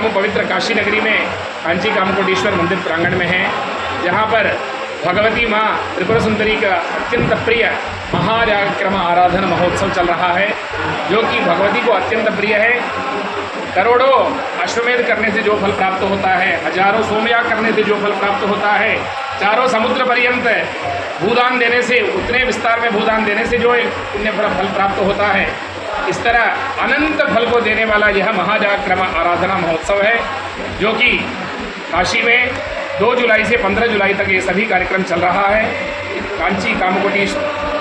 परम पवित्र काशी नगरी में कांची कामकोटीश्वर मंदिर प्रांगण में है, जहाँ पर भगवती माँ त्रिपुर सुंदरी का अत्यंत प्रिय महाजाक्रम आराधना महोत्सव चल रहा है, जो कि भगवती को अत्यंत प्रिय है। करोड़ों अश्वमेध करने से जो फल प्राप्त होता है, हजारों सोमयाग करने से जो फल प्राप्त होता है, चारों समुद्र पर्यंत भूदान देने से, उतने विस्तार में भूदान देने से जो एक पुण्य फल प्राप्त होता है, इस तरह अनंत फल को देने वाला यह महाजाक्रम आराधना महोत्सव है, जो कि काशी में 2 जुलाई से 15 जुलाई तक ये सभी कार्यक्रम चल रहा है। कांची कामकोटी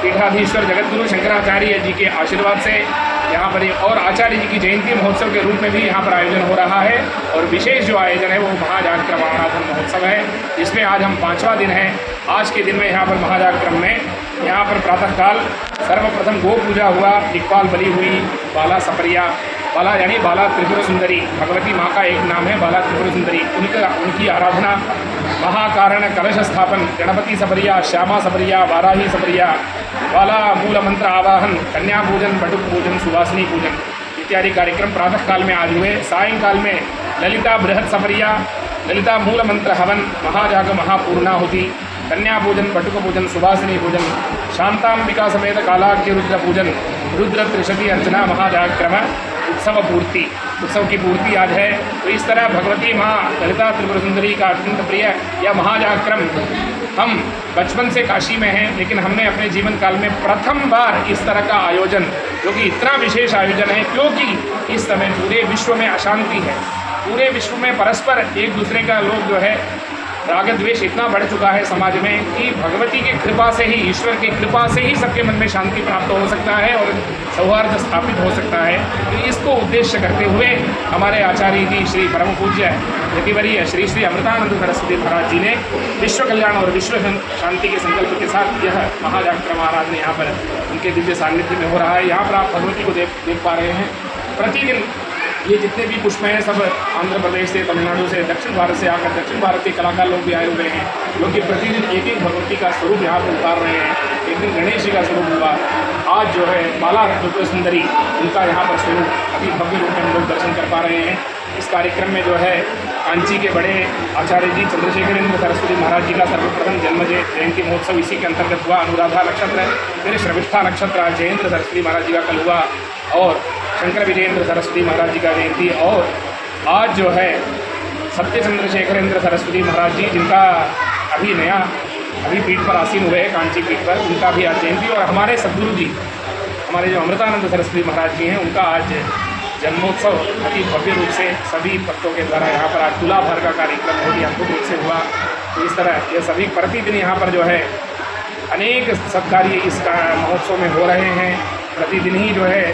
पीठाधीश्वर जगतगुरु शंकराचार्य जी के आशीर्वाद से यहाँ पर और आचार्य जी की जयंती महोत्सव के रूप में भी यहाँ पर आयोजन हो रहा है। और विशेष जो आयोजन है वो महाजाक्रम आराधना महोत्सव है, जिसमें आज हम 5वां दिन है। आज के दिन में यहाँ पर महाजाक्रम में यहाँ पर प्रातःकाल सर्वप्रथम गो पूजा हुआ, दिक्पाल बलि हुई, बाला सपरिया, बाला यानी बाला त्रिपुर सुंदरी, भगवती माँ का एक नाम है बाला त्रिपुर सुंदरी, उनकी आराधना, महाकारण कलश स्थापन, गणपति सपरिया, श्यामा सपरिया, वाराही सपरिया, बाला मूल मंत्र आवाहन, कन्या पूजन, बटुक पूजन, सुवासिनी पूजन इत्यादि कार्यक्रम प्रातःकाल में आज हुए। सायंकाल में ललिता बृहत सपरिया, ललिता मूल मंत्र हवन, महाजाग महापूर्णाहुति, कन्या पूजन, बटुक पूजन, सुवासिनी पूजन, शांतांबिका समेत कालाग्नि रुद्र पूजन, रुद्र त्रिशती अर्चना, महाजाक्रम उत्सव की पूर्ति आज है। तो इस तरह भगवती माँ ललिता त्रिपुर सुंदरी का अत्यंत प्रिय यह महाजाक्रम हम बचपन से काशी में हैं, लेकिन हमने अपने जीवन काल में प्रथम बार इस तरह का आयोजन, जो कि इतना विशेष आयोजन है क्योंकि इस समय पूरे विश्व में अशांति है, पूरे विश्व में परस्पर एक दूसरे का लोग जो है राग द्वेष इतना बढ़ चुका है समाज में कि भगवती की कृपा से ही, ईश्वर की कृपा से ही सबके मन में शांति प्राप्त हो सकता है और सौहार्द स्थापित हो सकता है। तो इसको उद्देश्य करते हुए हमारे आचार्य जी श्री परम पूज्य यतिवरीय श्री श्री अमृतानंद सरस्वती महाराज जी ने विश्व कल्याण और विश्व शांति के संकल्प के साथ यह महाजाक्रम आराधना यहाँ पर उनके दिव्य सान्निध्य में हो रहा है। यहाँ पर आप भगवती को देख पा रहे हैं। प्रतिदिन ये जितने भी पुष्प हैं सब आंध्र प्रदेश से, तमिलनाडु से, दक्षिण भारत से आकर दक्षिण भारत के कलाकार लोग भी आए हुए हैं, जो कि प्रतिदिन एक एक भगवती का स्वरूप यहाँ पर उतार रहे हैं। एक दिन गणेश जी का स्वरूप हुआ, आज जो है बाला त्रिपुर सुंदरी, उनका यहाँ पर स्वरूप अति भव्य रूप में हम लोग दर्शन कर पा रहे हैं। इस कार्यक्रम में जो है कांची के बड़े आचार्य जी चंद्रशेखरेंद्र सरस्वती महाराज जी का सर्वप्रथम जन्म जयंती महोत्सव इसी के अंतर्गत हुआ। अनुराधा नक्षत्र, फिर श्रविष्ठा नक्षत्र आज जयेंद्र सरस्वती महाराज जी का कल हुआ, और शंकर विजयेंद्र सरस्वती महाराज जी का जयंती, और आज जो है सत्य चंद्रशेखरेंद्र सरस्वती महाराज जी, जिनका अभी पीठ पर आसीन हुए हैं, कांची पीठ पर, उनका भी आज जयंती। और हमारे सद्गुरु जी, हमारे जो अमृतानंद सरस्वती महाराज जी हैं, उनका आज जन्मोत्सव अति भव्य रूप से सभी भक्तों के द्वारा यहाँ पर आज तुला भर का कार्यक्रम बहुत ही अद्भुत रूप से हुआ। तो इस तरह ये सभी प्रतिदिन यहाँ पर जो है अनेक सत्कार्य इस महोत्सव में हो रहे हैं। प्रतिदिन ही जो है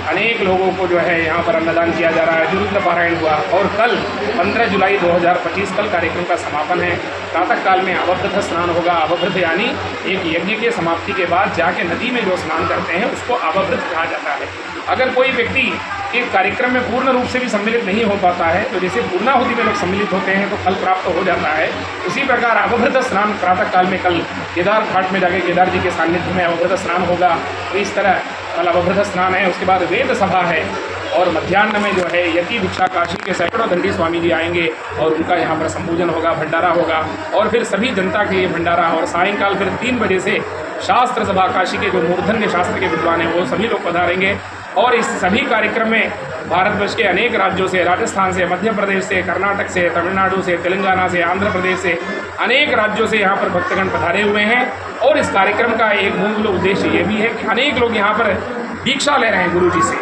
अनेक लोगों को जो है यहाँ पर अन्नदान किया जा रहा है। रुद्र पारायण हुआ, और कल 15 जुलाई 2025 कल कार्यक्रम का समापन है। प्रातःकाल में अवभृत स्नान होगा। अवभृत यानी एक यज्ञ के समाप्ति के बाद जाके नदी में जो स्नान करते हैं उसको अवभृत कहा जाता है। अगर कोई व्यक्ति एक कार्यक्रम में पूर्ण रूप से भी सम्मिलित नहीं हो पाता है, तो जैसे पूर्णाहुति में लोग सम्मिलित होते हैं तो फल प्राप्त हो जाता है, उसी प्रकार अवभृत स्नान प्रातःकाल में कल केदार घाट में जाके केदार जी के सानिध्य में अवभृत स्नान होगा। तो इस तरह कल अवभृत स्नान है। उसके बाद वेद सभा है, और मध्याह्न में जो है यति भिक्षा काशी के सैकड़ों दंडी स्वामी जी आएंगे और उनका यहाँ पर संपूजन होगा, भंडारा होगा, और फिर सभी जनता के लिए भंडारा। और सायंकाल फिर 3 बजे से शास्त्र सभा, काशी के जो मूर्धन्य शास्त्र के विद्वान हैं वो सभी लोग पधारेंगे। और इस सभी कार्यक्रम में भारतवर्ष के अनेक राज्यों से, राजस्थान से, मध्य प्रदेश से, कर्नाटक से, तमिलनाडु से, तेलंगाना से, आंध्र प्रदेश से, अनेक राज्यों से यहाँ पर भक्तगण पधारे हुए हैं। और इस कार्यक्रम का एक मूल उद्देश्य ये भी है कि अनेक लोग यहाँ पर दीक्षा ले रहे हैं गुरु जी से,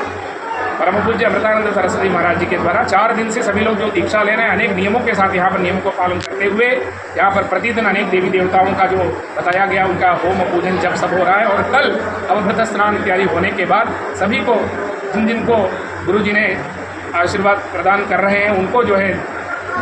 परम पूज्य अमृतानंद सरस्वती महाराज जी के द्वारा 4 दिन से सभी लोग जो दीक्षा ले रहे हैं, अनेक नियमों के साथ यहाँ पर नियमों को पालन करते हुए यहाँ पर प्रतिदिन अनेक देवी देवताओं का जो बताया गया उनका होम पूजन जब सब हो रहा है। और कल अवभृत स्नान इत्यादि होने के बाद सभी को, जिनको गुरु जी ने आशीर्वाद प्रदान कर रहे हैं, उनको जो है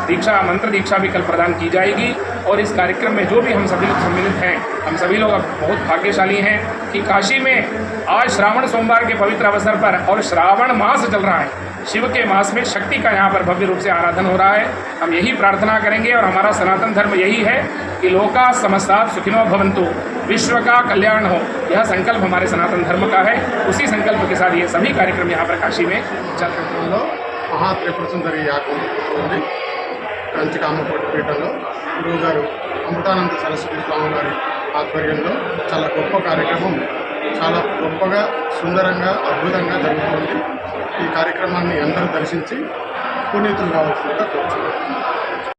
दीक्षा, मंत्र दीक्षा भी कल प्रदान की जाएगी। और इस कार्यक्रम में जो भी हम सभी लोग सम्मिलित हैं, हम सभी लोग बहुत भाग्यशाली हैं कि काशी में आज श्रावण सोमवार के पवित्र अवसर पर, और श्रावण मास चल रहा है, शिव के मास में शक्ति का यहाँ पर भव्य रूप से आराधन हो रहा है। हम यही प्रार्थना करेंगे, और हमारा सनातन धर्म यही है कि लोका समस्ता सुखिनो भवन्तु, विश्व का कल्याण हो, यह संकल्प हमारे सनातन धर्म का है। उसी संकल्प के साथ ये सभी कार्यक्रम यहाँ पर काशी में चल रहे हैं। మహాత్రిపుర సుందరి యాగం ఉంది కంచి కామకోటి పీఠంలో గురువుగారు అమృతానంద సరస్వతి స్వామి గారి ఆధ్వర్యంలో చాలా గొప్ప కార్యక్రమం, చాలా గొప్పగా సుందరంగా అద్భుతంగా జరుగుతుంది. ఈ కార్యక్రమాన్ని అందరూ దర్శించి పునీతులు కావాల్సిందిగా కోరుచున్నాను.